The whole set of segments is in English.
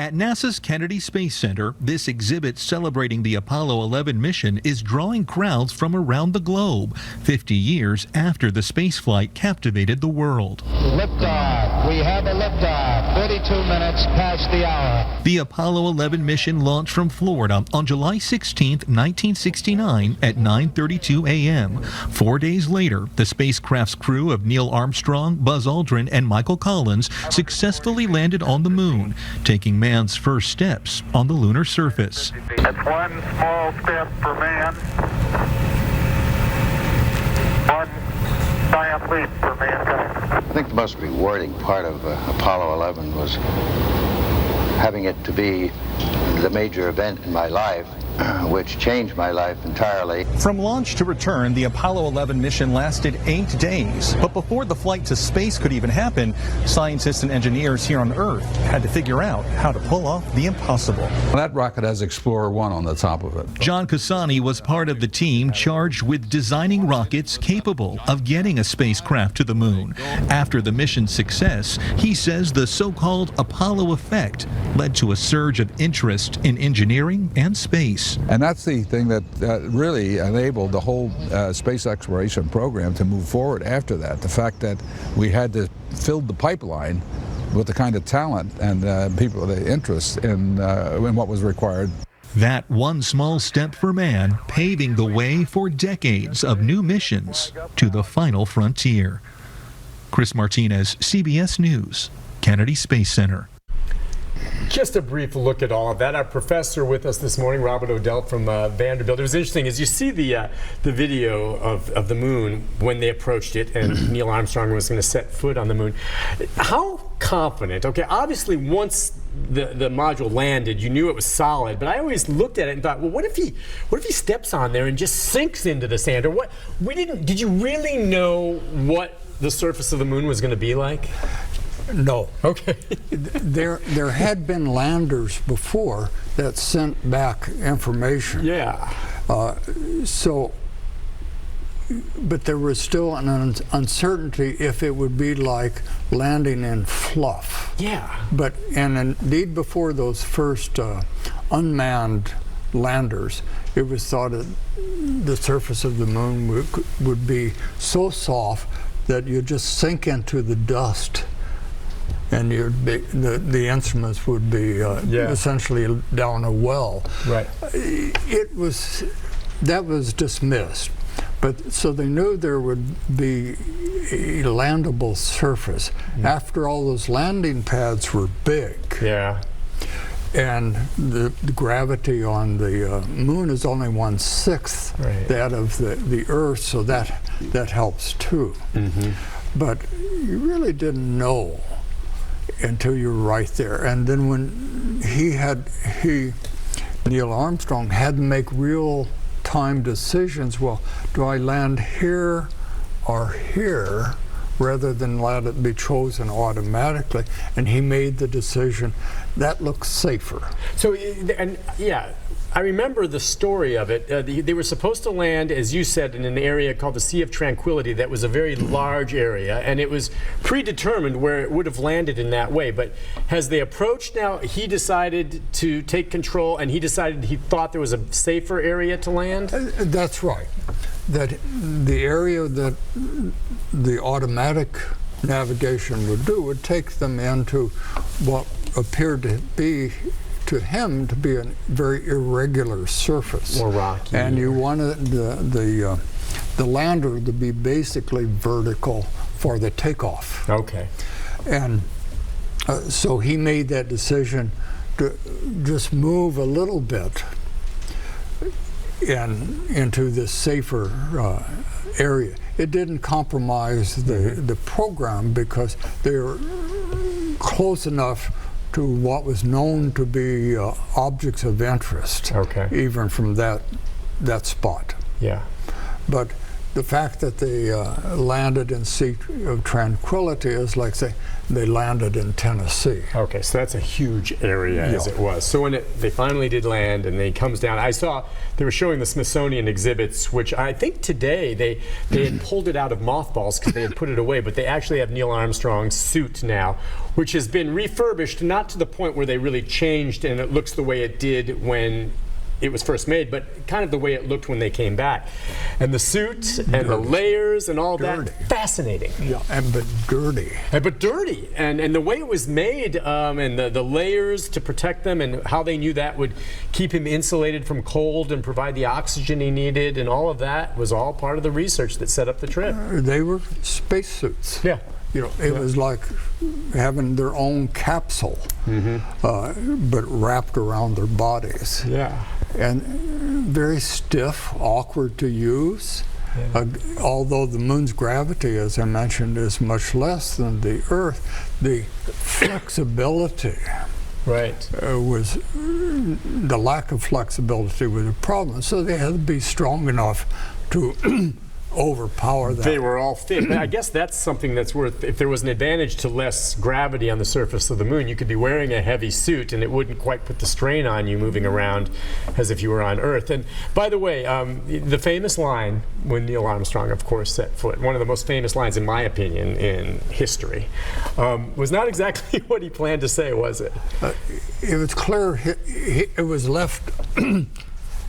At NASA's Kennedy Space Center, this exhibit celebrating the Apollo 11 mission is drawing crowds from around the globe, 50 years after the spaceflight captivated the world. Liftoff. We have a liftoff. 32 minutes past the hour. The Apollo 11 mission launched from Florida on July 16, 1969 at 9:32 a.m. 4 days later, the spacecraft's crew of Neil Armstrong, Buzz Aldrin, and Michael Collins successfully landed on the moon, taking man's first steps on the lunar surface. That's one small step for man, one giant leap for mankind. I think the most rewarding part of Apollo 11 was having it to be the major event in my life, which changed my life entirely. From launch to return, the Apollo 11 mission lasted 8 days. But before the flight to space could even happen, scientists and engineers here on Earth had to figure out how to pull off the impossible. That rocket has Explorer 1 on the top of it. John Cassani was part of the team charged with designing rockets capable of getting a spacecraft to the moon. After the mission's success, he says the so-called Apollo effect led to a surge of interest in engineering and space. And that's the thing that really enabled the whole space exploration program to move forward after that. The fact that we had to fill the pipeline with the kind of talent and people, the interest in what was required. That one small step for man, paving the way for decades of new missions to the final frontier. Chris Martinez, CBS News, Kennedy Space Center. Just a brief look at all of that. Our professor with us this morning, Robert Odell from Vanderbilt. It was interesting as you see the video of the moon when they approached it and Neil Armstrong was going to set foot on the moon. How confident? Okay, obviously once the module landed, you knew it was solid, but I always looked at it and thought, well, what if he steps on there and just sinks into the sand? Or what? Did you really know what the surface of the moon was going to be like? No. Okay. There had been landers before that sent back information. Yeah. But there was still an uncertainty if it would be like landing in fluff. Yeah. And indeed, before those first unmanned landers, it was thought that the surface of the moon would be so soft that you'd just sink into the dust. And the instruments would be essentially down a well. Right. That was dismissed. But so they knew there would be a landable surface. After all, those landing pads were big. Yeah. And the gravity on the moon is only 1/6 that of the Earth, so that helps too. Mm-hmm. But you really didn't know until you're right there. And then when Neil Armstrong had to make real-time decisions, well, do I land here or here, rather than let it be chosen automatically? And he made the decision, that looks safer. So, I remember the story of it. They were supposed to land, as you said, in an area called the Sea of Tranquility that was a very large area, and it was predetermined where it would have landed in that way. But as they approached now, he decided to take control, and he decided he thought there was a safer area to land? That's right. That the area that the automatic navigation would do would take them into what appeared to be to him to be a very irregular surface. More rocky. And you wanted the lander to be basically vertical for the takeoff. Okay. And so he made that decision to just move a little bit into this safer area. It didn't compromise the program because they were close enough to what was known to be objects of interest, even from that spot. Yeah. But the fact that they landed in Sea of Tranquility is like, say, they landed in Tennessee. Okay, so that's a huge area as it was. So when they finally did land and they comes down, I saw they were showing the Smithsonian exhibits, which I think today they had pulled it out of mothballs because they had put it away, but they actually have Neil Armstrong's suit now, which has been refurbished, not to the point where they really changed and it looks the way it did when it was first made, but kind of the way it looked when they came back. And the suit and the layers and all that, fascinating. Yeah, but dirty. But dirty. And the way it was made and the layers to protect them and how they knew that would keep him insulated from cold and provide the oxygen he needed and all of that was all part of the research that set up the trip. They were spacesuits. Yeah. You know, it was like having their own capsule, but wrapped around their bodies. Yeah. And very stiff, awkward to use. Yeah. Although the moon's gravity, as I mentioned, is much less than the Earth, the flexibility was, the lack of flexibility was a problem. So they had to be strong enough to overpower that. They were all fit. But I guess that's something that's worth, if there was an advantage to less gravity on the surface of the moon, you could be wearing a heavy suit and it wouldn't quite put the strain on you moving around as if you were on Earth. And by the way, the famous line when Neil Armstrong, of course, set foot, one of the most famous lines, in my opinion, in history, was not exactly what he planned to say, was it? It was clear it was left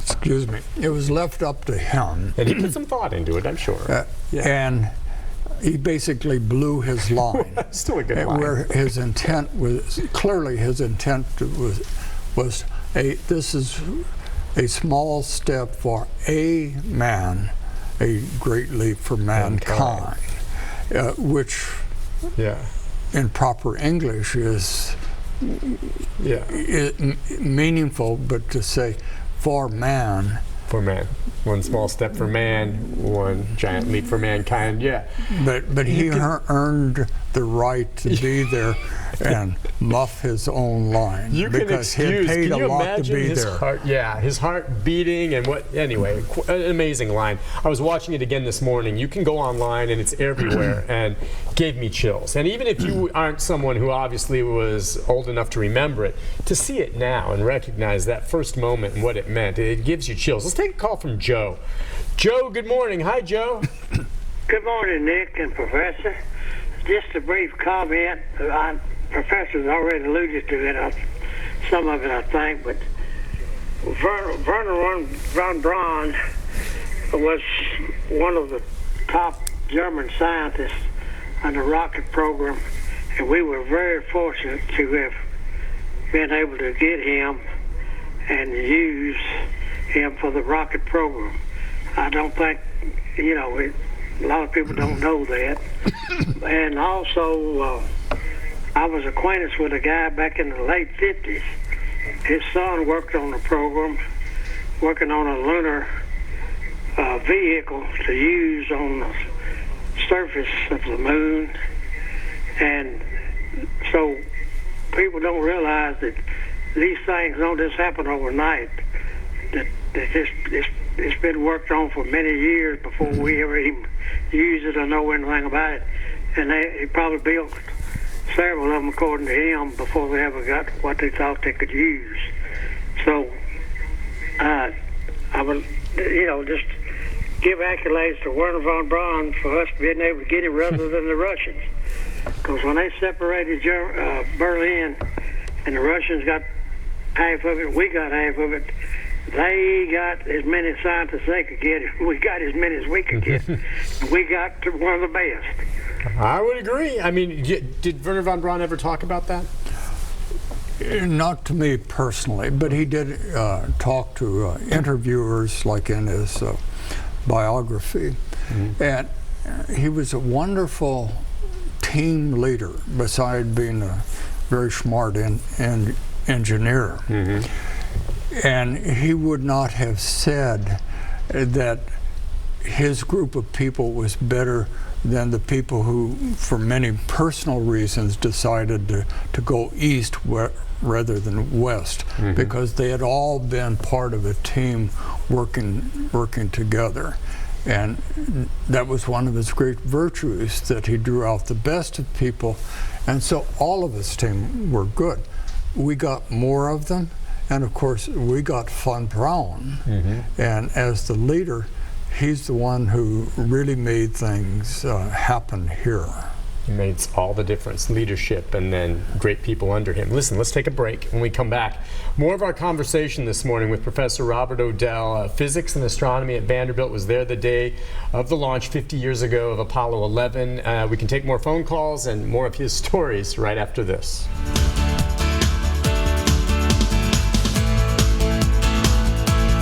excuse me, it was left up to him. And he put some thought into it, I'm sure. And he basically blew his line. Still a good line. Where his intent was, clearly his intent was this is a small step for a man, a great leap for mankind. Which in proper English is meaningful, but to say for man. For man. One small step for man, one giant leap for mankind, But he earned the right to be there and muff his own line. You can because he excuse, paid can a you lot imagine to be his there. heart, his heart beating and what, anyway, an amazing line. I was watching it again this morning. You can go online and it's everywhere and gave me chills. And even if you aren't someone who obviously was old enough to remember it, to see it now and recognize that first moment and what it meant, it gives you chills. Let's take a call from Joe. Joe, good morning. Hi, Joe. Good morning, Nick and Professor. Just a brief comment. Professor's already alluded to it, some of it, I think, but Wernher von Braun was one of the top German scientists on the rocket program, and we were very fortunate to have been able to get him and use him for the rocket program. I don't think, a lot of people don't know that. And also, I was acquainted with a guy back in the late 50s. His son worked on the program, working on a lunar vehicle to use on the surface of the moon. And so people don't realize that these things don't just happen overnight. That it's been worked on for many years before we ever even used it or know anything about it. And he probably built several of them, according to him, before they ever got what they thought they could use. So I would, just give accolades to Wernher von Braun for us being able to get him rather than the Russians. Because when they separated Berlin and the Russians got half of it, we got half of it, they got as many scientists they could get. We got as many as we could get. We got one of the best. I would agree. I mean, did Wernher von Braun ever talk about that? Not to me personally, but he did talk to interviewers, like in his biography. And he was a wonderful team leader, besides being a very smart engineer. And he would not have said that his group of people was better than the people who, for many personal reasons, decided to go east rather than west, because they had all been part of a team working together. And that was one of his great virtues, that he drew out the best of people. And so all of his team were good. We got more of them, and of course we got von Braun. And as the leader, he's the one who really made things happen here. He made all the difference, leadership and then great people under him. Listen, let's take a break. When we come back, more of our conversation this morning with Professor Robert Odell. Physics and astronomy at Vanderbilt, was there the day of the launch 50 years ago of Apollo 11. We can take more phone calls and more of his stories right after this.